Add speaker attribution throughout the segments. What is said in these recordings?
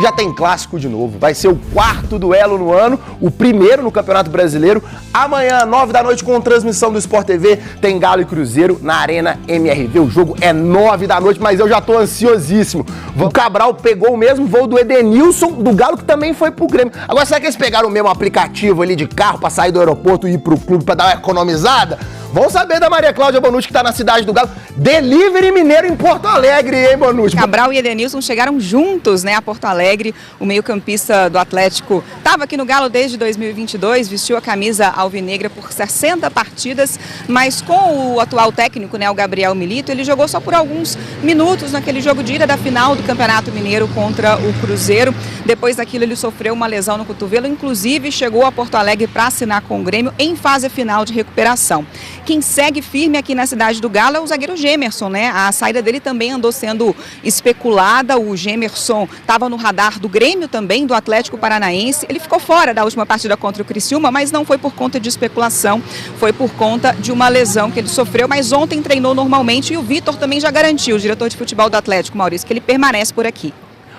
Speaker 1: já tem clássico de novo. Vai ser o quarto duelo no ano, o primeiro no Campeonato Brasileiro. Amanhã, 9 da noite, com transmissão do Sport TV, tem Galo e Cruzeiro na Arena MRV. O jogo é 9 da noite, mas eu já tô ansiosíssimo. O Cabral pegou o mesmo voo do Edenilson, do Galo, que também foi pro Grêmio. Agora, será que eles pegaram o mesmo aplicativo ali de carro pra sair do aeroporto e ir pro clube pra dar uma economizada? Vamos saber da Maria Cláudia Bonucci, que tá na cidade do Galo. Delivery mineiro em Porto Alegre, hein, Bonucci?
Speaker 2: Cabral e Edenilson chegaram juntos, né, a Porto Alegre. O meio-campista do Atlético estava aqui no Galo desde 2022, vestiu a camisa alvinegra por 60 partidas, mas com o atual técnico, né, o Gabriel Milito, ele jogou só por alguns minutos naquele jogo de ida da final do Campeonato Mineiro contra o Cruzeiro. Depois daquilo ele sofreu uma lesão no cotovelo, inclusive chegou a Porto Alegre para assinar com o Grêmio em fase final de recuperação. Quem segue firme aqui na cidade do Galo é o zagueiro Gemerson, né? A saída dele também andou sendo especulada. O Gemerson estava no radar do Grêmio também, do Atlético Paranaense. Ele ficou fora da última partida contra o Criciúma, mas não foi por conta de especulação, foi por conta de uma lesão que ele sofreu. Mas ontem treinou normalmente e o Vitor também já garantiu, o diretor de futebol do Atlético, Maurício, que ele permanece por aqui.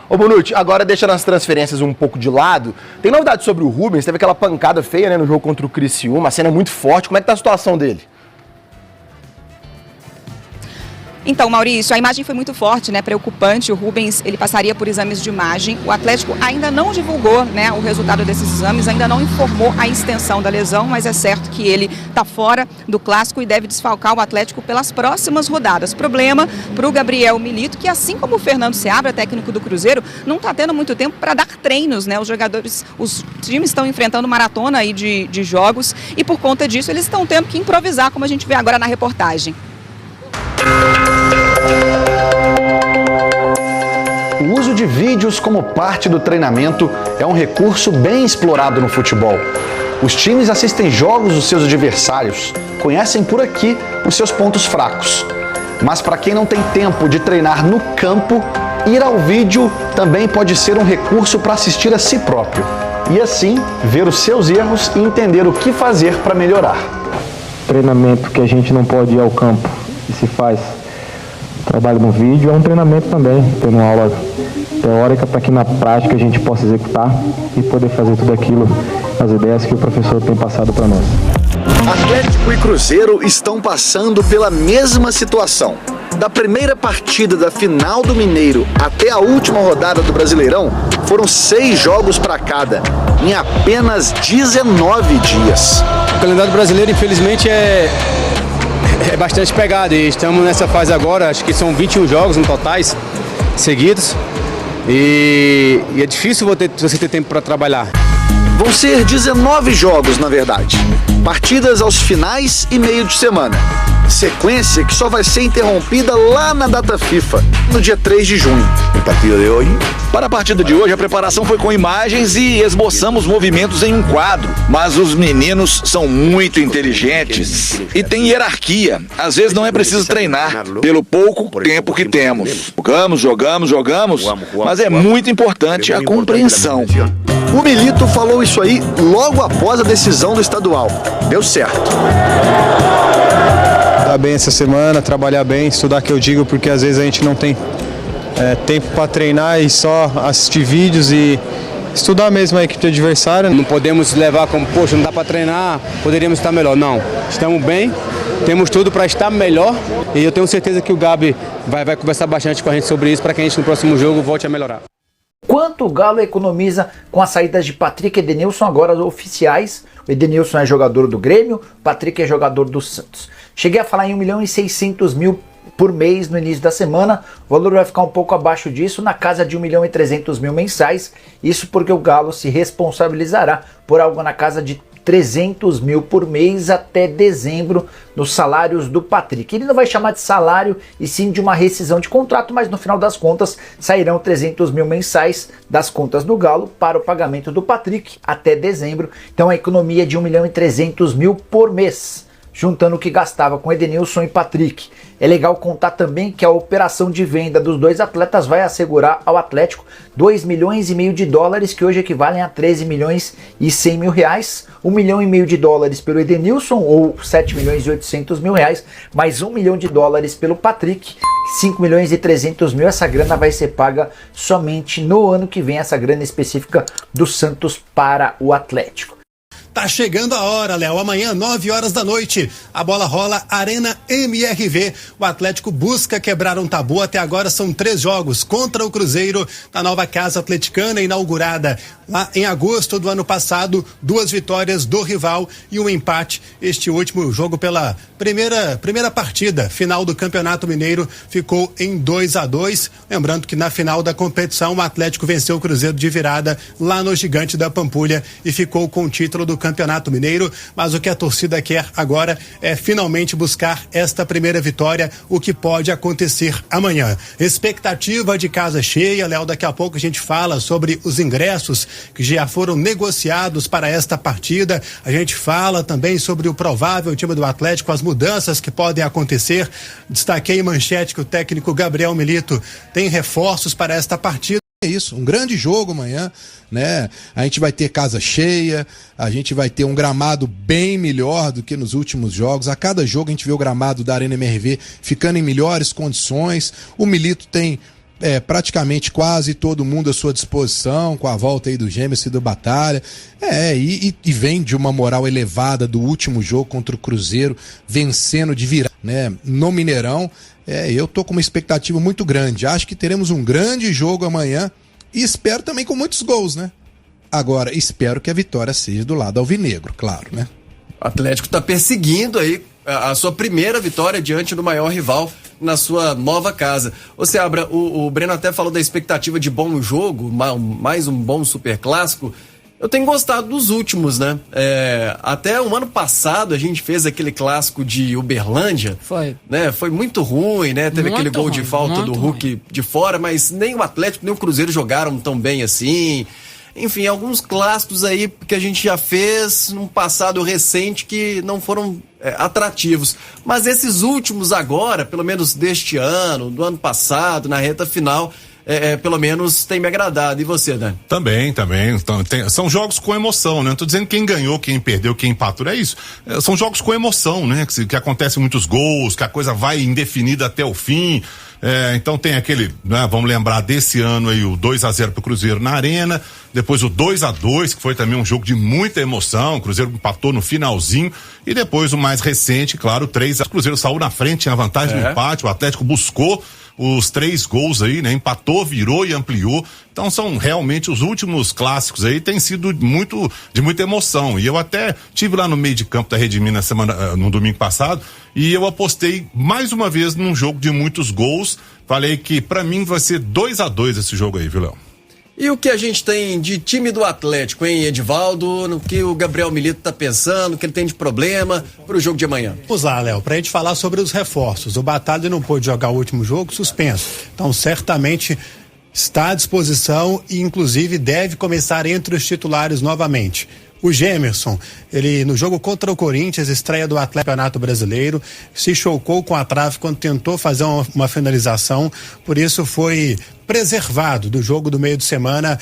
Speaker 1: Ô Bonucci, agora deixando as transferências um pouco de lado, tem novidade sobre o Rubens? Teve aquela pancada feia, né, no jogo contra o Criciúma, uma cena muito forte. Como é que tá a situação dele?
Speaker 2: Então, Maurício, a imagem foi muito forte, né, preocupante. O Rubens, ele passaria por exames de imagem. O Atlético ainda não divulgou, né, o resultado desses exames, ainda não informou a extensão da lesão, mas é certo que ele está fora do clássico e deve desfalcar o Atlético pelas próximas rodadas. Problema para o Gabriel Milito, que assim como o Fernando Seabra, técnico do Cruzeiro, não está tendo muito tempo para dar treinos, né? Os jogadores, os times estão enfrentando maratona aí de jogos e por conta disso eles estão tendo que improvisar, como a gente vê agora na reportagem.
Speaker 3: O uso de vídeos como parte do treinamento é um recurso bem explorado no futebol. Os times assistem jogos dos seus adversários, conhecem por aqui os seus pontos fracos. Mas para quem não tem tempo de treinar no campo, ir ao vídeo também pode ser um recurso para assistir a si próprio. E assim, ver os seus erros e entender o que fazer para melhorar.
Speaker 4: Treinamento que a gente não pode ir ao campo e se faz trabalho no vídeo, é um treinamento também, tendo uma aula teórica para que na prática a gente possa executar e poder fazer tudo aquilo, as ideias que o professor tem passado para nós.
Speaker 3: Atlético e Cruzeiro estão passando pela mesma situação. Da primeira partida da final do Mineiro até a última rodada do Brasileirão, foram 6 jogos para cada, em apenas 19 dias.
Speaker 5: O calendário brasileiro, infelizmente, é bastante pegado e estamos nessa fase agora, acho que são 21 jogos no totais seguidos e é difícil você ter tempo para trabalhar.
Speaker 3: Vão ser 19 jogos, na verdade. Partidas aos finais e meio de semana. Sequência que só vai ser interrompida lá na data FIFA, no dia 3 de junho.
Speaker 6: Para a partida de hoje, a preparação foi com imagens e esboçamos movimentos em um quadro. Mas os meninos são muito inteligentes e têm hierarquia. Às vezes não é preciso treinar, pelo pouco tempo que temos. Jogamos, mas é muito importante a compreensão.
Speaker 3: O Milito falou isso aí logo após a decisão do estadual. Deu certo.
Speaker 5: Tá bem essa semana, trabalhar bem, estudar que eu digo, porque às vezes a gente não tem tempo para treinar e só assistir vídeos e estudar mesmo a equipe do adversário. Não podemos levar como, poxa, não dá para treinar, poderíamos estar melhor. Não, estamos bem, temos tudo para estar melhor e eu tenho certeza que o Gabi vai conversar bastante com a gente sobre isso para que a gente no próximo jogo volte a melhorar.
Speaker 7: Quanto o Galo economiza com as saídas de Patrick e Edenilson, agora oficiais. O Edenilson é jogador do Grêmio, o Patrick é jogador do Santos. Cheguei a falar em 1.600.000 por mês no início da semana, o valor vai ficar um pouco abaixo disso, na casa de 1.300.000 mensais, isso porque o Galo se responsabilizará por algo na casa de 300.000 por mês até dezembro nos salários do Patrick. Ele não vai chamar de salário e sim de uma rescisão de contrato, mas no final das contas sairão 300.000 mensais das contas do Galo para o pagamento do Patrick até dezembro. Então a economia é de 1.300.000 por mês, juntando o que gastava com Edenilson e Patrick. É legal contar também que a operação de venda dos dois atletas vai assegurar ao Atlético 2,5 milhões de dólares, que hoje equivalem a 13 milhões e 100 mil reais, 1,5 milhão de dólares pelo Edenilson, ou 7 milhões e 800 mil reais, mais 1 milhão de dólares pelo Patrick, 5.300.000. Essa grana vai ser paga somente no ano que vem, essa grana específica do Santos para o Atlético.
Speaker 8: Tá chegando a hora, Léo. Amanhã, 9 horas da noite, a bola rola Arena MRV. O Atlético busca quebrar um tabu. Até agora são 3 jogos contra o Cruzeiro na nova Casa Atleticana, inaugurada lá em agosto do ano passado. 2 vitórias do rival e um empate. Este último jogo pela primeira partida final do Campeonato Mineiro ficou em 2-2. Lembrando que na final da competição o Atlético venceu o Cruzeiro de virada lá no Gigante da Pampulha e ficou com o título do Campeonato Mineiro, mas o que a torcida quer agora é finalmente buscar esta primeira vitória, o que pode acontecer amanhã. Expectativa de casa cheia, Léo, daqui a pouco a gente fala sobre os ingressos que já foram negociados para esta partida, a gente fala também sobre o provável time do Atlético, as mudanças que podem acontecer. Destaquei em manchete que o técnico Gabriel Milito tem reforços para esta partida.
Speaker 9: É isso, um grande jogo amanhã, né? A gente vai ter casa cheia, a gente vai ter um gramado bem melhor do que nos últimos jogos. A cada jogo a gente vê o gramado da Arena MRV ficando em melhores condições. O Milito tem praticamente quase todo mundo à sua disposição, com a volta aí do Gêmeos e do Batalha. E vem de uma moral elevada do último jogo contra o Cruzeiro, vencendo de virada, né? No Mineirão. Eu tô com uma expectativa muito grande. Acho que teremos um grande jogo amanhã e espero também com muitos gols, né? Agora, espero que a vitória seja do lado alvinegro, claro, né?
Speaker 10: O Atlético tá perseguindo aí a sua primeira vitória diante do maior rival na sua nova casa. Ô Seabra, o Breno até falou da expectativa de bom jogo, mais um bom superclássico. Eu tenho gostado dos últimos, né? Até o ano passado a gente fez aquele clássico de Uberlândia.
Speaker 11: Foi.
Speaker 10: Né? Foi muito ruim, né? Teve
Speaker 11: muito
Speaker 10: aquele gol
Speaker 11: ruim,
Speaker 10: de falta do Hulk de fora, mas nem o Atlético nem o Cruzeiro jogaram tão bem assim. Enfim, alguns clássicos aí que a gente já fez num passado recente que não foram atrativos. Mas esses últimos agora, pelo menos deste ano, do ano passado, na reta final, pelo menos tem me agradado. E você, Dani?
Speaker 12: Também. São jogos com emoção, né? Não tô dizendo quem ganhou, quem perdeu, quem empatou, é isso. São jogos com emoção, né? Que acontecem muitos gols, que a coisa vai indefinida até o fim. Então tem aquele, né, vamos lembrar desse ano aí, o 2-0 pro Cruzeiro na Arena, depois o 2-2, que foi também um jogo de muita emoção, o Cruzeiro empatou no finalzinho, e depois o mais recente, claro, o 3-0, o Cruzeiro saiu na frente, tinha vantagem no empate, o Atlético buscou os 3 gols aí, né? Empatou, virou e ampliou. Então são realmente os últimos clássicos aí, tem sido de muita emoção. E eu até tive lá no meio de campo da Rede Minas no domingo passado, e eu apostei mais uma vez num jogo de muitos gols. Falei que pra mim vai ser 2-2 esse jogo aí, viu, Léo?
Speaker 10: E o que a gente tem de time do Atlético, hein, Edivaldo? No que o Gabriel Milito tá pensando, o que ele tem de problema pro jogo de amanhã?
Speaker 8: Vamos lá, Léo, pra gente falar sobre os reforços. O Batalha não pôde jogar o último jogo, suspenso. Então, certamente está à disposição e, inclusive, deve começar entre os titulares novamente. O Gemerson, ele no jogo contra o Corinthians, estreia do Atlético Campeonato Brasileiro, se chocou com a trave quando tentou fazer uma finalização, por isso foi preservado do jogo do meio de semana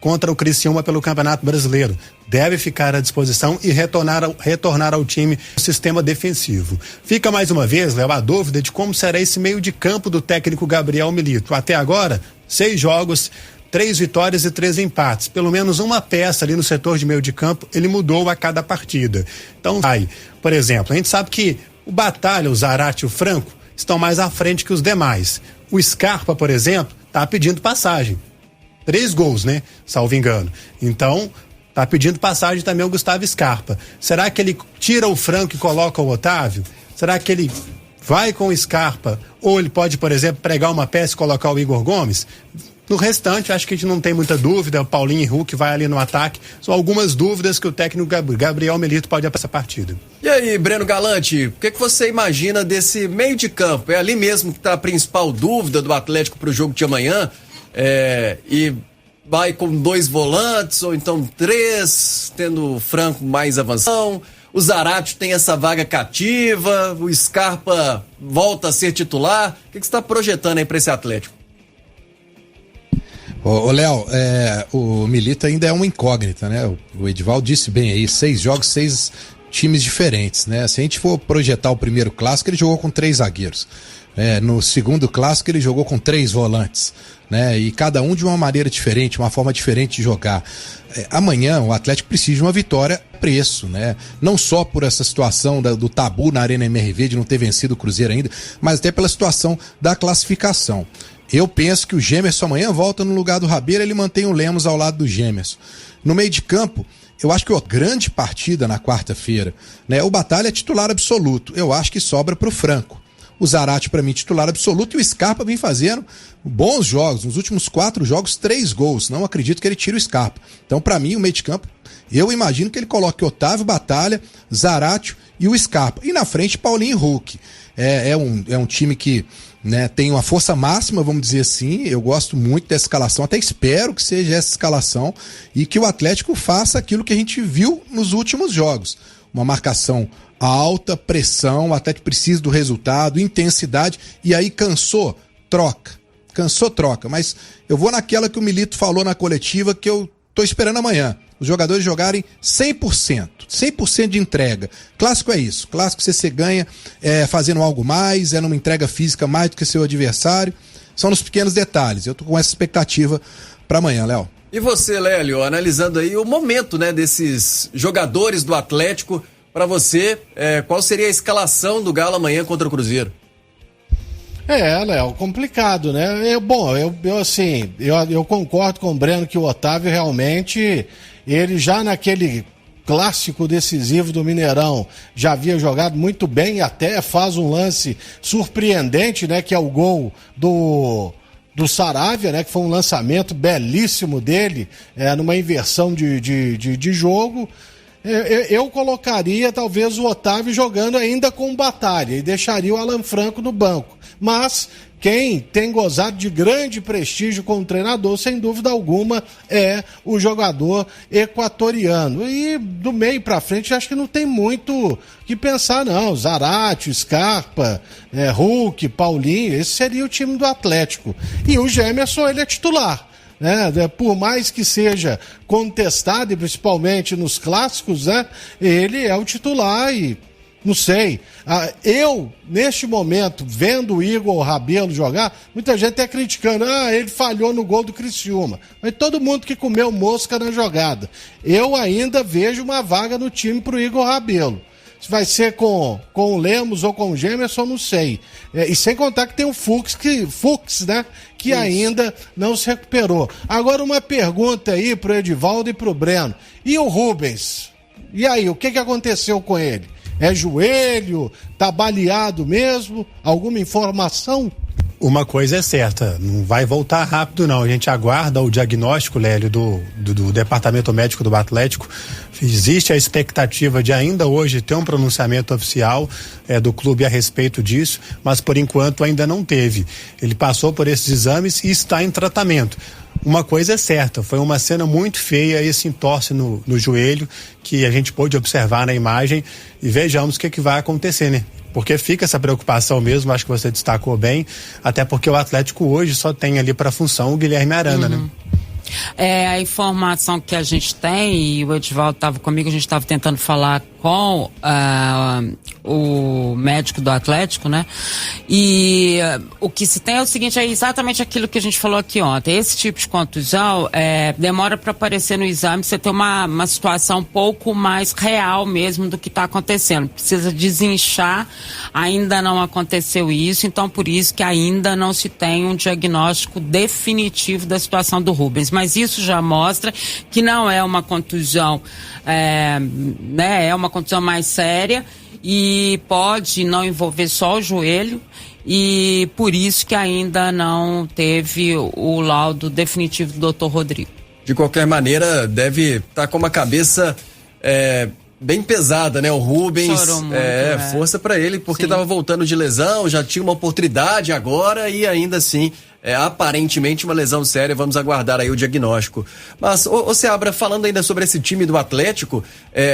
Speaker 8: contra o Criciúma pelo Campeonato Brasileiro. Deve ficar à disposição e retornar ao time o sistema defensivo. Fica mais uma vez, Léo, a dúvida de como será esse meio de campo do técnico Gabriel Milito. Até agora, 6 jogos, 3 vitórias e 3 empates. Pelo menos uma peça ali no setor de meio de campo, ele mudou a cada partida. Então, por exemplo, a gente sabe que o Batalha, o Zarate e o Franco estão mais à frente que os demais. O Scarpa, por exemplo, tá pedindo passagem. 3 gols, né? Salvo engano. Então, tá pedindo passagem também o Gustavo Scarpa. Será que ele tira o Franco e coloca o Otávio? Será que ele vai com o Scarpa? Ou ele pode, por exemplo, pregar uma peça e colocar o Igor Gomes? No restante, acho que a gente não tem muita dúvida. O Paulinho e Hulk vai ali no ataque. São algumas dúvidas que o técnico Gabriel Milito pode dar para essa partida.
Speaker 10: E aí, Breno Galante, o que você imagina desse meio de campo? É ali mesmo que está a principal dúvida do Atlético para o jogo de amanhã? E vai com 2 volantes, ou então 3, tendo o Franco mais avançado. O Zarate tem essa vaga cativa, o Scarpa volta a ser titular. O que você está projetando aí para esse Atlético?
Speaker 9: Ô Léo, o Milito ainda é uma incógnita, né? O Edivaldo disse bem aí, 6 jogos, 6 times diferentes, né? Se a gente for projetar o primeiro clássico, ele jogou com 3 zagueiros. No segundo clássico ele jogou com 3 volantes, né? E cada um de uma maneira diferente, uma forma diferente de jogar. Amanhã o Atlético precisa de uma vitória a preço, né? Não só por essa situação do tabu na Arena MRV de não ter vencido o Cruzeiro ainda, mas até pela situação da classificação. Eu penso que o Gemerson amanhã volta no lugar do Rabelo, ele mantém o Lemos ao lado do Gemerson. No meio de campo, eu acho que a grande partida na quarta-feira, né? O Batalha é titular absoluto, eu acho que sobra pro Franco. O Zarate, para mim, titular absoluto, e o Scarpa vem fazendo bons jogos. Nos últimos 4 jogos, 3 gols. Não acredito que ele tire o Scarpa. Então, para mim, o meio de campo, eu imagino que ele coloque Otávio, Batalha, Zarate e o Scarpa. E na frente, Paulinho e Hulk. É um time que, né, tem uma força máxima, vamos dizer assim. Eu gosto muito dessa escalação, até espero que seja essa escalação e que o Atlético faça aquilo que a gente viu nos últimos jogos. Uma marcação alta, pressão, o Atlético precisa do resultado, intensidade, e aí cansou, troca. Mas eu vou naquela que o Milito falou na coletiva, que eu tô esperando amanhã. Os jogadores jogarem 100% de entrega. Clássico é isso. Clássico você ganha fazendo algo mais, numa entrega física mais do que seu adversário. São nos pequenos detalhes. Eu tô com essa expectativa para amanhã, Léo.
Speaker 10: E você, Lélio, analisando aí o momento, né, desses jogadores do Atlético, para você, qual seria a escalação do Galo amanhã contra o Cruzeiro?
Speaker 11: Léo, complicado, né? Eu concordo com o Breno que o Otávio realmente, ele já naquele clássico decisivo do Mineirão já havia jogado muito bem e até faz um lance surpreendente, né? Que é o gol do Saravia, né? Que foi um lançamento belíssimo dele, numa inversão de jogo. Eu colocaria talvez o Otávio jogando ainda com Batalha e deixaria o Alan Franco no banco. Mas quem tem gozado de grande prestígio como treinador, sem dúvida alguma, é o jogador equatoriano. E do meio pra frente acho que não tem muito que pensar não. Zarate, Scarpa, Hulk, Paulinho, esse seria o time do Atlético. E o Gemerson, ele é titular. Por mais que seja contestado, e principalmente nos clássicos, né, ele é o titular e não sei. Eu, neste momento, vendo o Igor Rabelo jogar, muita gente está criticando, ele falhou no gol do Criciúma. Mas todo mundo que comeu mosca na jogada. Eu ainda vejo uma vaga no time para o Igor Rabelo. Se vai ser com o Lemos ou com o Gemerson, não sei. E sem contar que tem o Fux, né? Que isso, ainda não se recuperou. Agora uma pergunta aí pro Edivaldo e pro Breno. E o Rubens? E aí, o que aconteceu com ele? É joelho? Tá baleado mesmo? Alguma informação?
Speaker 8: Uma coisa é certa, não vai voltar rápido não, a gente aguarda o diagnóstico, Lélio, do Departamento Médico do Atlético. Existe a expectativa de ainda hoje ter um pronunciamento oficial do clube a respeito disso, mas por enquanto ainda não teve. Ele passou por esses exames e está em tratamento. Uma coisa é certa, foi uma cena muito feia, esse entorse no joelho que a gente pôde observar na imagem e vejamos o que vai acontecer, né? Porque fica essa preocupação mesmo, acho que você destacou bem, até porque o Atlético hoje só tem ali para função o Guilherme Arana, né?
Speaker 13: A informação que a gente tem, e o Edivaldo estava comigo, a gente estava tentando falar com o médico do Atlético, né? E o que se tem é o seguinte, é exatamente aquilo que a gente falou aqui ontem. Esse tipo de contusão demora para aparecer no exame, você ter uma situação um pouco mais real mesmo do que está acontecendo. Precisa desinchar, ainda não aconteceu isso, então por isso que ainda não se tem um diagnóstico definitivo da situação do Rubens. Mas isso já mostra que não é uma contusão, é uma contusão mais séria e pode não envolver só o joelho e por isso que ainda não teve o laudo definitivo do Dr. Rodrigo.
Speaker 10: De qualquer maneira, deve estar com uma cabeça bem pesada, né? O Rubens,
Speaker 13: chorou muito,
Speaker 10: força pra ele, porque estava voltando de lesão, já tinha uma oportunidade agora e ainda assim, aparentemente uma lesão séria, vamos aguardar aí o diagnóstico. Mas, ô Seabra, falando ainda sobre esse time do Atlético,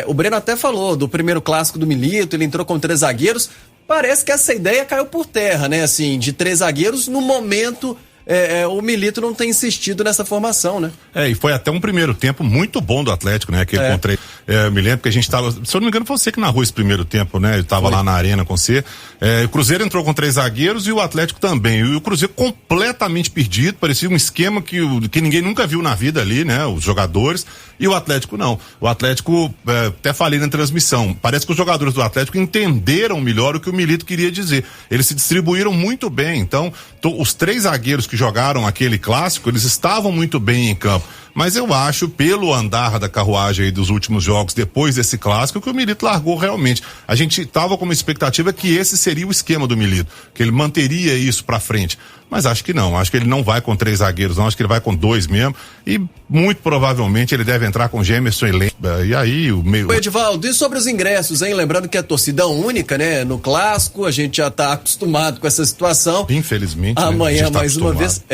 Speaker 10: o Breno até falou do primeiro clássico do Milito, ele entrou com 3 zagueiros, parece que essa ideia caiu por terra, né? Assim, de 3 zagueiros, no momento... o Milito não tem insistido nessa formação, né?
Speaker 12: E foi até um primeiro tempo muito bom do Atlético, né? Aquele com 3. Eu me lembro que a gente tava, se eu não me engano, foi você que narrou esse primeiro tempo, né? Eu tava lá na arena com você. O Cruzeiro entrou com 3 zagueiros e o Atlético também. E o Cruzeiro completamente perdido, parecia um esquema que ninguém nunca viu na vida ali, né? Os jogadores. E o Atlético não. O Atlético, até falei na transmissão, parece que os jogadores do Atlético entenderam melhor o que o Milito queria dizer. Eles se distribuíram muito bem. Então, os 3 zagueiros que jogaram aquele clássico, eles estavam muito bem em campo. Mas eu acho, pelo andar da carruagem aí dos últimos jogos, depois desse clássico, que o Milito largou realmente. A gente tava com uma expectativa que esse seria o esquema do Milito, que ele manteria isso pra frente. Mas acho que não, acho que ele não vai com 3 zagueiros, não, acho que ele vai com 2 mesmo, e muito provavelmente ele deve entrar com Gemerson e Lembra, e aí o meio...
Speaker 10: Edivaldo, e sobre os ingressos, hein? Lembrando que é torcida única, né? No clássico, a gente já tá acostumado com essa situação.
Speaker 12: Infelizmente,
Speaker 10: amanhã, né? Mais uma vez,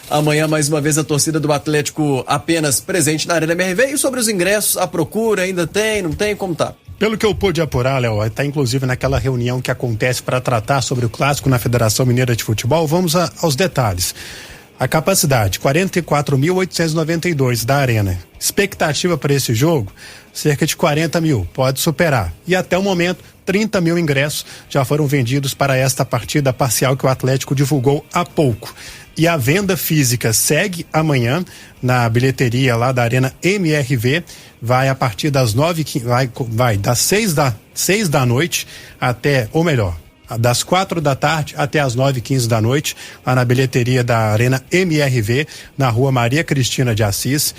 Speaker 10: amanhã, mais uma vez, a torcida do Atlético apenas presente na Arena MRV. E sobre os ingressos, a procura ainda tem, não tem? Como tá?
Speaker 8: Pelo que eu pude apurar, Léo, está inclusive naquela reunião que acontece para tratar sobre o clássico na Federação Mineira de Futebol. Vamos aos detalhes. A capacidade, 44.892 da Arena. Expectativa para esse jogo, cerca de 40 mil, pode superar. E até o momento, 30 mil ingressos já foram vendidos para esta partida parcial que o Atlético divulgou há pouco. E a venda física segue amanhã na bilheteria lá da Arena MRV, vai a partir das 6 da noite até, ou melhor, das 4 da tarde até as 9h15 da noite, lá na bilheteria da Arena MRV, na rua Maria Cristina de Assis.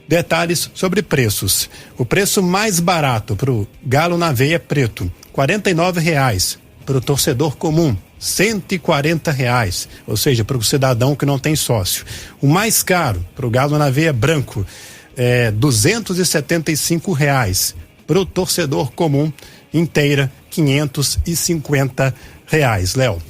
Speaker 8: Detalhes sobre preços. O preço mais barato para o Galo na Veia Preto, R$49. Para o torcedor comum, R$140, ou seja, para o cidadão que não tem sócio. O mais caro para o Galo na Veia Branco é R$275. Para o torcedor comum inteira, R$550, Léo.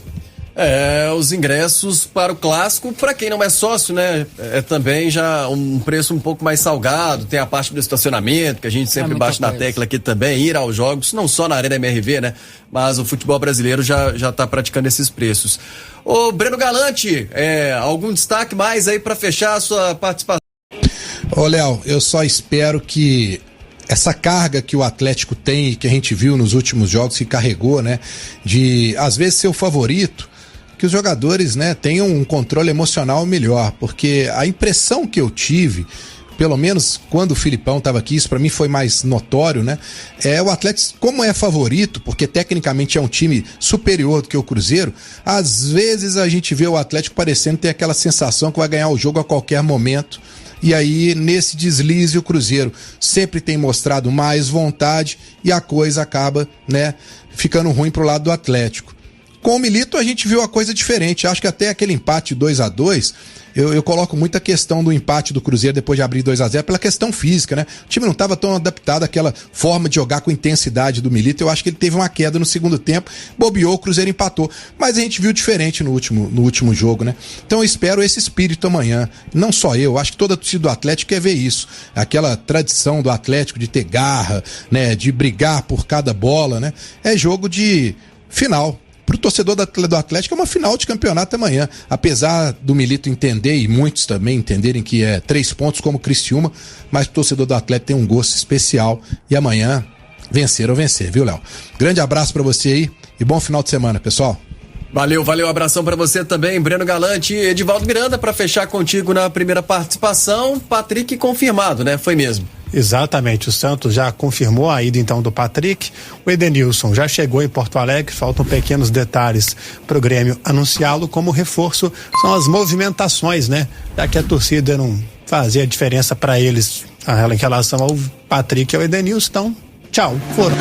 Speaker 10: Os ingressos para o clássico, para quem não é sócio, né? É também já um preço um pouco mais salgado, tem a parte do estacionamento, que a gente sempre bate na tecla aqui também, ir aos jogos, não só na Arena MRV, né? Mas o futebol brasileiro já tá praticando esses preços. Ô, Breno Galante, algum destaque mais aí para fechar a sua participação?
Speaker 9: Ô, Léo, eu só espero que essa carga que o Atlético tem, que a gente viu nos últimos jogos, que carregou, né? De, às vezes, ser o favorito, que os jogadores, né, tenham um controle emocional melhor, porque a impressão que eu tive, pelo menos quando o Filipão estava aqui, isso para mim foi mais notório, né? O Atlético, como é favorito, porque tecnicamente é um time superior do que o Cruzeiro, às vezes a gente vê o Atlético parecendo ter aquela sensação que vai ganhar o jogo a qualquer momento. E aí, nesse deslize, o Cruzeiro sempre tem mostrado mais vontade e a coisa acaba, né, ficando ruim pro lado do Atlético. Com o Milito a gente viu a coisa diferente, acho que até aquele empate 2-2, eu coloco muita questão do empate do Cruzeiro depois de abrir 2-0 pela questão física, né? O time não estava tão adaptado àquela forma de jogar com intensidade do Milito, eu acho que ele teve uma queda no segundo tempo, bobeou, o Cruzeiro empatou, mas a gente viu diferente no último jogo, né? Então eu espero esse espírito amanhã, não só eu, acho que toda a torcida do Atlético quer ver isso, aquela tradição do Atlético de ter garra, né? De brigar por cada bola, né? É jogo de final. Pro torcedor do Atlético é uma final de campeonato amanhã, apesar do Milito entender e muitos também entenderem que é 3 pontos como Criciúma, mas o torcedor do Atlético tem um gosto especial e amanhã vencer ou vencer, viu, Léo? Grande abraço pra você aí e bom final de semana, pessoal.
Speaker 10: Valeu, abração pra você também, Breno Galante e Edivaldo Miranda, pra fechar contigo na primeira participação, Patrick confirmado, né? Foi mesmo.
Speaker 8: Exatamente, o Santos já confirmou a ida então do Patrick, o Edenilson já chegou em Porto Alegre, faltam pequenos detalhes para o Grêmio anunciá-lo como reforço, são as movimentações, né? Já que a torcida não fazia diferença para eles em relação ao Patrick e ao Edenilson, então tchau, foram.